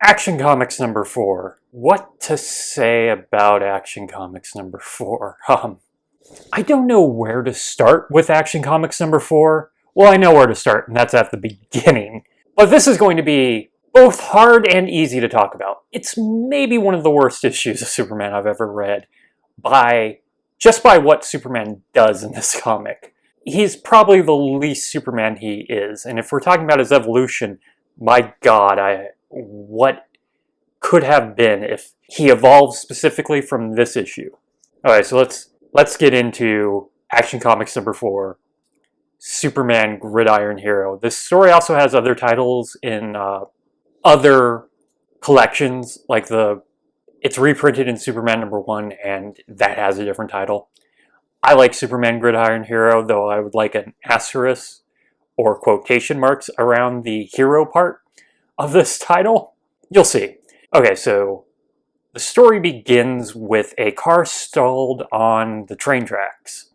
Action Comics number 4. What to say about Action Comics number 4? I don't know where to start with Action Comics number 4. Well, I know where to start, and that's at the beginning. But this is going to be both hard and easy to talk about. It's maybe one of the worst issues of Superman I've ever read, just by what Superman does in this comic. He's probably the least Superman he is, and if we're talking about his evolution, my God, what could have been if he evolved specifically from this issue. Alright, so let's get into Action Comics number 4, Superman Girdiron Hero. This story also has other titles in other collections, like it's reprinted in Superman number 1, and that has a different title. I like Superman Girdiron Hero, though I would like an asterisk or quotation marks around the hero part of this title. You'll see. Okay, so the story begins with a car stalled on the train tracks.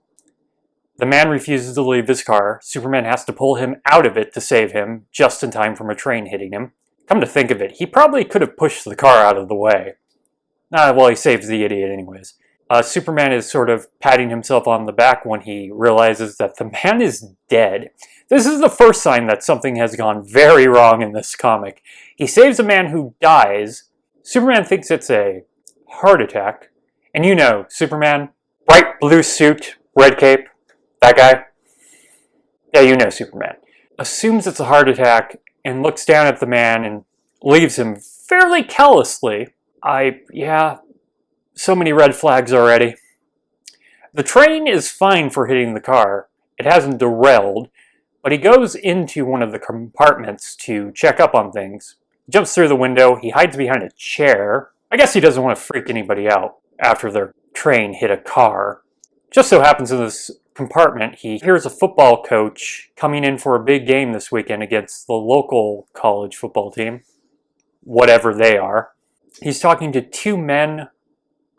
The man refuses to leave his car. Superman has to pull him out of it to save him, just in time from a train hitting him. Come to think of it, he probably could have pushed the car out of the way. Well, he saves the idiot anyways. Superman is sort of patting himself on the back when he realizes that the man is dead. This is the first sign that something has gone very wrong in this comic. He saves a man who dies. Superman thinks it's a heart attack. And you know, Superman, bright blue suit, red cape, that guy. Yeah, you know Superman. Assumes it's a heart attack and looks down at the man and leaves him fairly callously. So many red flags already. The train is fine for hitting the car. It hasn't derailed, but he goes into one of the compartments to check up on things. He jumps through the window, he hides behind a chair. I guess he doesn't want to freak anybody out after their train hit a car. Just so happens in this compartment, he hears a football coach coming in for a big game this weekend against the local college football team, whatever they are. He's talking to two men.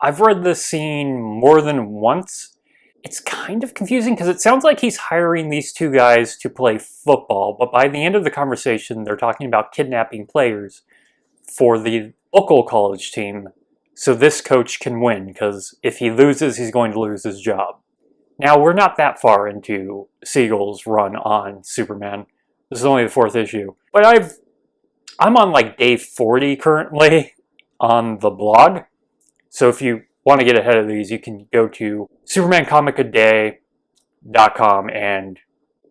I've read this scene more than once. It's kind of confusing because it sounds like he's hiring these two guys to play football, but by the end of the conversation, they're talking about kidnapping players for the local college team so this coach can win, because if he loses, he's going to lose his job. Now, we're not that far into Siegel's run on Superman. This is only the 4th issue. But I'm on like day 40 currently on the blog. So if you want to get ahead of these, you can go to supermancomicaday.com and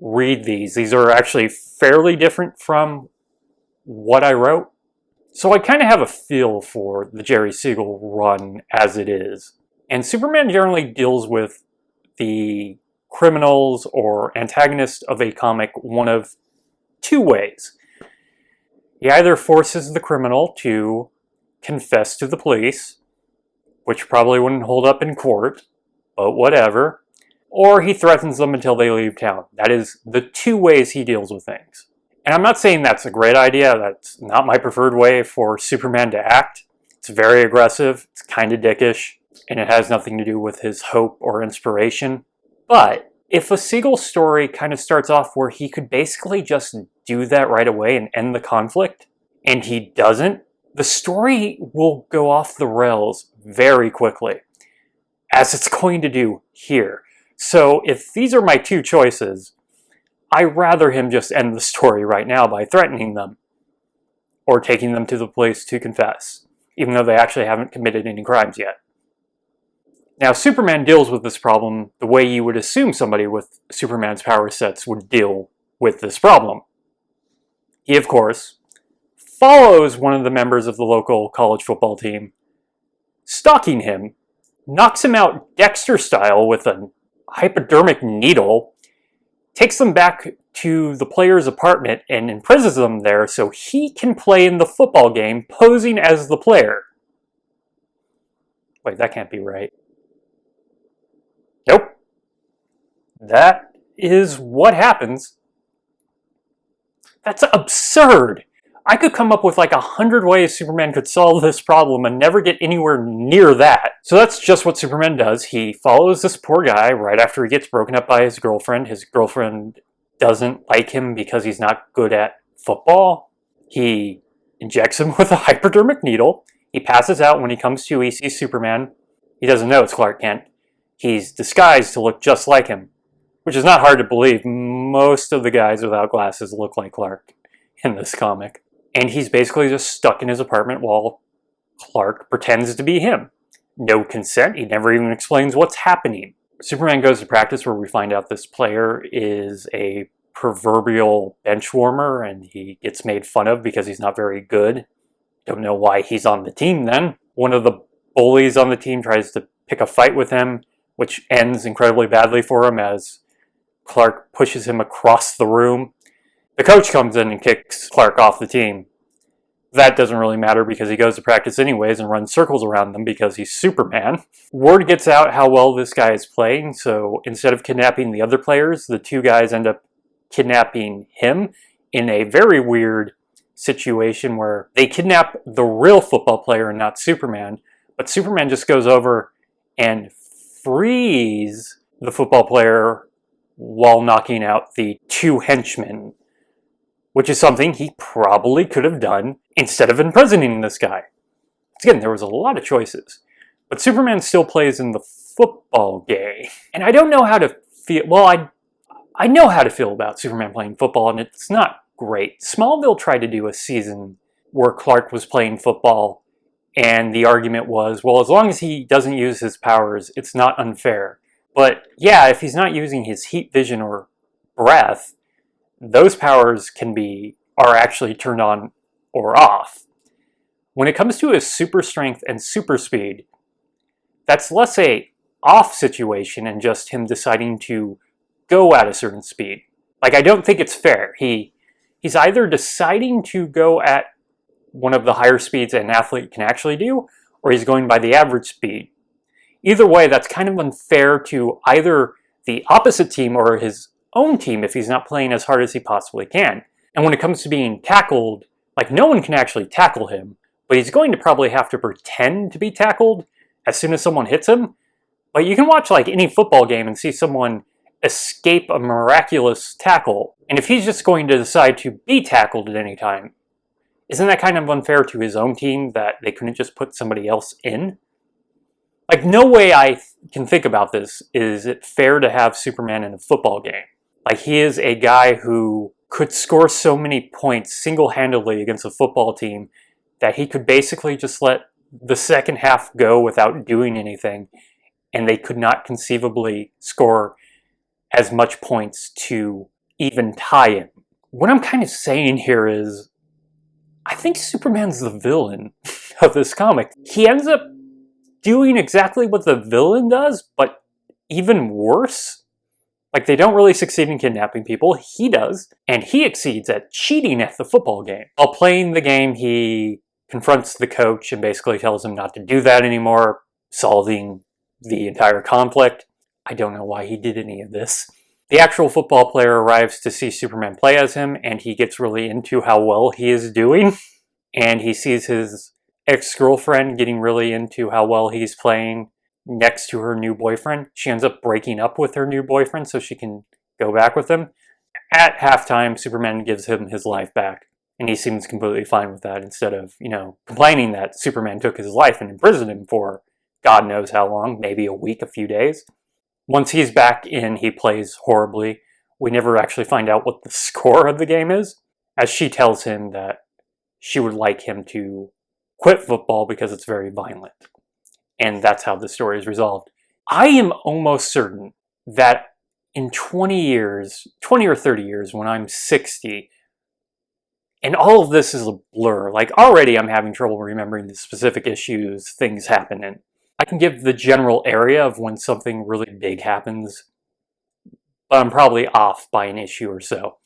read these. These are actually fairly different from what I wrote. So I kind of have a feel for the Jerry Siegel run as it is. And Superman generally deals with the criminals or antagonists of a comic one of two ways. He either forces the criminal to confess to the police, which probably wouldn't hold up in court, but whatever. Or he threatens them until they leave town. That is the two ways he deals with things. And I'm not saying that's a great idea. That's not my preferred way for Superman to act. It's very aggressive, it's kind of dickish, and it has nothing to do with his hope or inspiration. But if a Siegel story kind of starts off where he could basically just do that right away and end the conflict, and he doesn't, the story will go off the rails very quickly, as it's going to do here. So if these are my two choices, I'd rather him just end the story right now by threatening them or taking them to the police to confess, even though they actually haven't committed any crimes yet. Now, Superman deals with this problem the way you would assume somebody with Superman's power sets would deal with this problem. He, of course, follows one of the members of the local college football team, stalking him, knocks him out Dexter style with a hypodermic needle, takes them back to the player's apartment and imprisons them there so he can play in the football game posing as the player. Wait, that can't be right. Nope. That is what happens. That's absurd. I could come up with like 100 ways Superman could solve this problem and never get anywhere near that. So that's just what Superman does. He follows this poor guy right after he gets broken up by his girlfriend. His girlfriend doesn't like him because he's not good at football. He injects him with a hypodermic needle. He passes out. When he comes to, he sees Superman. He doesn't know it's Clark Kent. He's disguised to look just like him, which is not hard to believe. Most of the guys without glasses look like Clark in this comic. And he's basically just stuck in his apartment while Clark pretends to be him. No consent. He never even explains what's happening. Superman goes to practice where we find out this player is a proverbial bench warmer and he gets made fun of because he's not very good. Don't know why he's on the team then. One of the bullies on the team tries to pick a fight with him, which ends incredibly badly for him as Clark pushes him across the room. The coach comes in and kicks Clark off the team. That doesn't really matter because he goes to practice anyways and runs circles around them because he's Superman. Word gets out how well this guy is playing, so instead of kidnapping the other players, the two guys end up kidnapping him in a very weird situation where they kidnap the real football player and not Superman, but Superman just goes over and frees the football player while knocking out the two henchmen, which is something he probably could have done instead of imprisoning this guy. Again, there was a lot of choices. But Superman still plays in the football game. And I don't know how to feel... Well, I know how to feel about Superman playing football, and it's not great. Smallville tried to do a season where Clark was playing football, and the argument was, well, as long as he doesn't use his powers, it's not unfair. But yeah, if he's not using his heat vision or breath, those powers are actually turned on or off. When it comes to his super strength and super speed, that's less a off situation and just him deciding to go at a certain speed. Like, I don't think it's fair. He's either deciding to go at one of the higher speeds an athlete can actually do, or he's going by the average speed. Either way, that's kind of unfair to either the opposite team or his own team if he's not playing as hard as he possibly can. And when it comes to being tackled, like, no one can actually tackle him, but he's going to probably have to pretend to be tackled as soon as someone hits him. But you can watch like any football game and see someone escape a miraculous tackle, and if he's just going to decide to be tackled at any time, isn't that kind of unfair to his own team that they couldn't just put somebody else in? Like, no way I can think about this is it fair to have Superman in a football game. Like, he is a guy who could score so many points single-handedly against a football team that he could basically just let the second half go without doing anything, and they could not conceivably score as much points to even tie him. What I'm kind of saying here is, I think Superman's the villain of this comic. He ends up doing exactly what the villain does, but even worse. Like, they don't really succeed in kidnapping people. He does. And he exceeds at cheating at the football game. While playing the game, he confronts the coach and basically tells him not to do that anymore, solving the entire conflict. I don't know why he did any of this. The actual football player arrives to see Superman play as him, and he gets really into how well he is doing. And he sees his ex-girlfriend getting really into how well he's playing next to her new boyfriend. She ends up breaking up with her new boyfriend so she can go back with him. At halftime, Superman gives him his life back, and he seems completely fine with that instead of, complaining that Superman took his life and imprisoned him for God knows how long, maybe a week, a few days. Once he's back in, he plays horribly. We never actually find out what the score of the game is, as she tells him that she would like him to quit football because it's very violent. And that's how the story is resolved. I am almost certain that in 20 years, 20 or 30 years, when I'm 60, and all of this is a blur, like already I'm having trouble remembering the specific issues things happen in. I can give the general area of when something really big happens, but I'm probably off by an issue or so.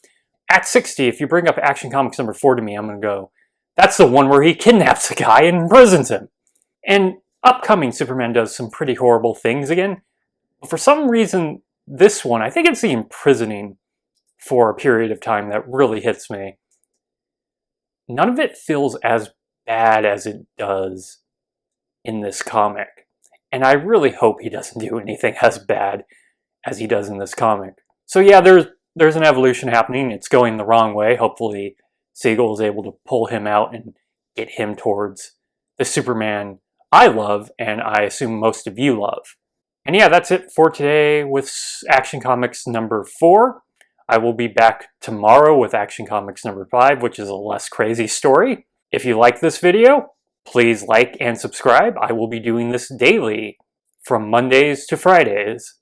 At 60, if you bring up Action Comics number 4 to me, I'm going to go, that's the one where he kidnaps a guy and imprisons him. And upcoming Superman does some pretty horrible things again. But for some reason, this one, I think it's the imprisoning for a period of time that really hits me. None of it feels as bad as it does in this comic. And I really hope he doesn't do anything as bad as he does in this comic. So yeah, there's an evolution happening. It's going the wrong way. Hopefully Siegel is able to pull him out and get him towards the Superman I love, and I assume most of you love. And yeah, that's it for today with Action Comics number 4. I will be back tomorrow with Action Comics number 5, which is a less crazy story. If you like this video, please like and subscribe. I will be doing this daily from Mondays to Fridays.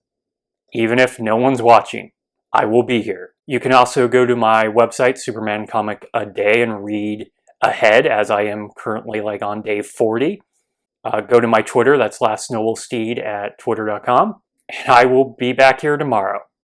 Even if no one's watching, I will be here. You can also go to my website, Superman Comic a Day, and read ahead, as I am currently on day 40. Go to my Twitter, that's lastnobelsteed at twitter.com, and I will be back here tomorrow.